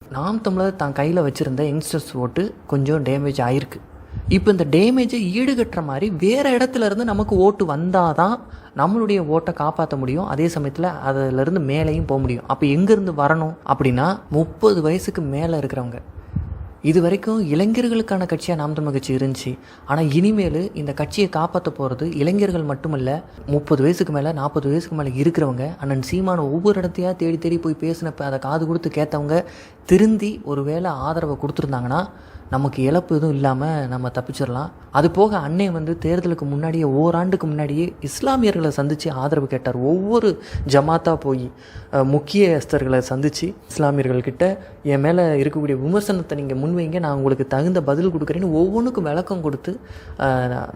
நாம் தமிழர் தான் கையில் வச்சுருந்த யங்ஸ்டர்ஸ் ஓட்டு கொஞ்சம் டேமேஜ் ஆயிருக்கு. இப்போ இந்த டேமேஜை ஈடுகட்டுற மாதிரி வேறு இடத்துல இருந்து நமக்கு ஓட்டு வந்தால் தான் நம்மளுடைய ஓட்டை காப்பாற்ற முடியும். அதே சமயத்தில் அதிலிருந்து மேலேயும் போக முடியும். அப்போ எங்கேருந்து வரணும் அப்படின்னா 30 வயசுக்கு மேலே இருக்கிறவங்க. இது வரைக்கும் இளைஞர்களுக்கான கட்சியாக நாம் தமிழர் கட்சி இருந்துச்சு. ஆனால் இனிமேல் இந்த கட்சியை காப்பாற்ற போகிறது இளைஞர்கள் மட்டுமல்ல, 30 வயசுக்கு மேலே 40 வயசுக்கு மேலே இருக்கிறவங்க. அண்ணன் சீமான ஒவ்வொரு இடத்தையா தேடி தேடி போய் பேசினப்போ அதை காது கொடுத்து கேட்டவங்க திருந்தி ஒரு வேளை ஆதரவை கொடுத்துருந்தாங்கன்னா நமக்கு இழப்பு எதுவும் இல்லாமல் நம்ம தப்பிச்சிடலாம். அது போக அன்னை தேர்தலுக்கு முன்னாடியே ஓராண்டுக்கு முன்னாடியே இஸ்லாமியர்களை சந்தித்து ஆதரவு கேட்டார். ஒவ்வொரு ஜமாத்தாக போய் முக்கியஸ்தர்களை சந்தித்து இஸ்லாமியர்கள்கிட்ட என் மேலே இருக்கக்கூடிய விமர்சனத்தை நீங்கள் முன்வைங்க, நான் உங்களுக்கு தகுந்த பதில் கொடுக்குறேன்னு ஒவ்வொன்றுக்கும் விளக்கம் கொடுத்து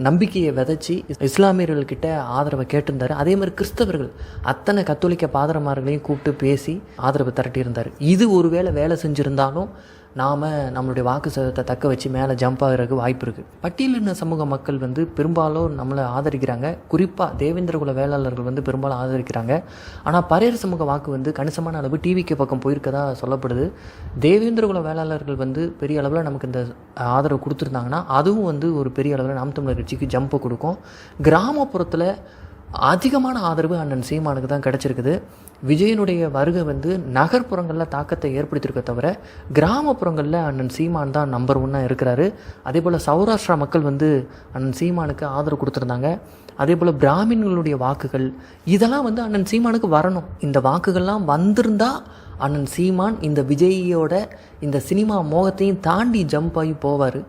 நம்பிக்கையை விதைச்சி இஸ்லாமியர்கள்கிட்ட ஆதரவை கேட்டிருந்தார். அதே மாதிரி கிறிஸ்தவர்கள் அத்தனை கத்தோலிக்க பாதிரிமார்களையும் கூப்பிட்டு பேசி ஆதரவு திரட்டியிருந்தார். இது ஒரு வேலை செஞ்சுருந்தாலும் நாம் நம்மளுடைய வாக்கு சதத்தை தக்க வச்சு மேலே ஜம்ப் ஆகிறதுக்கு வாய்ப்பு இருக்குது. பட்டியலின சமூக மக்கள் பெரும்பாலும் நம்மளை ஆதரிக்கிறாங்க. குறிப்பாக தேவேந்திரகுல வேளாளர்கள் பெரும்பாலும் ஆதரிக்கிறாங்க. ஆனால் பறையர் சமூக வாக்கு கணிசமான அளவு டிவிக்கு பக்கம் போயிருக்கதா சொல்லப்படுது. தேவேந்திரகுல வேளாளர்கள் பெரிய அளவில் நமக்கு இந்த ஆதரவு கொடுத்துருந்தாங்கன்னா அதுவும் ஒரு பெரிய அளவில் நாம் தமிழர் கட்சிக்கு ஜம்பை கொடுக்கும். கிராமப்புறத்தில் அதிகமான ஆதரவு அண்ணன் சீமானுக்கு தான் கிடச்சிருக்குது. விஜயனுடைய வருகை நகர்ப்புறங்களில் தாக்கத்தை ஏற்படுத்தியிருக்க தவிர கிராமப்புறங்களில் அண்ணன் சீமான் தான் நம்பர் 1 இருக்கிறாரு. அதே போல் சௌராஷ்டிரா மக்கள் அண்ணன் சீமானுக்கு ஆதரவு கொடுத்துருந்தாங்க. அதே போல் பிராமின்களுடைய வாக்குகள் இதெல்லாம் அண்ணன் சீமானுக்கு வரணும். இந்த வாக்குகள்லாம் வந்திருந்தால் அண்ணன் சீமான் இந்த விஜயோட இந்த சினிமா மோகத்தையும் தாண்டி ஜம்ப் ஆகி போவார்.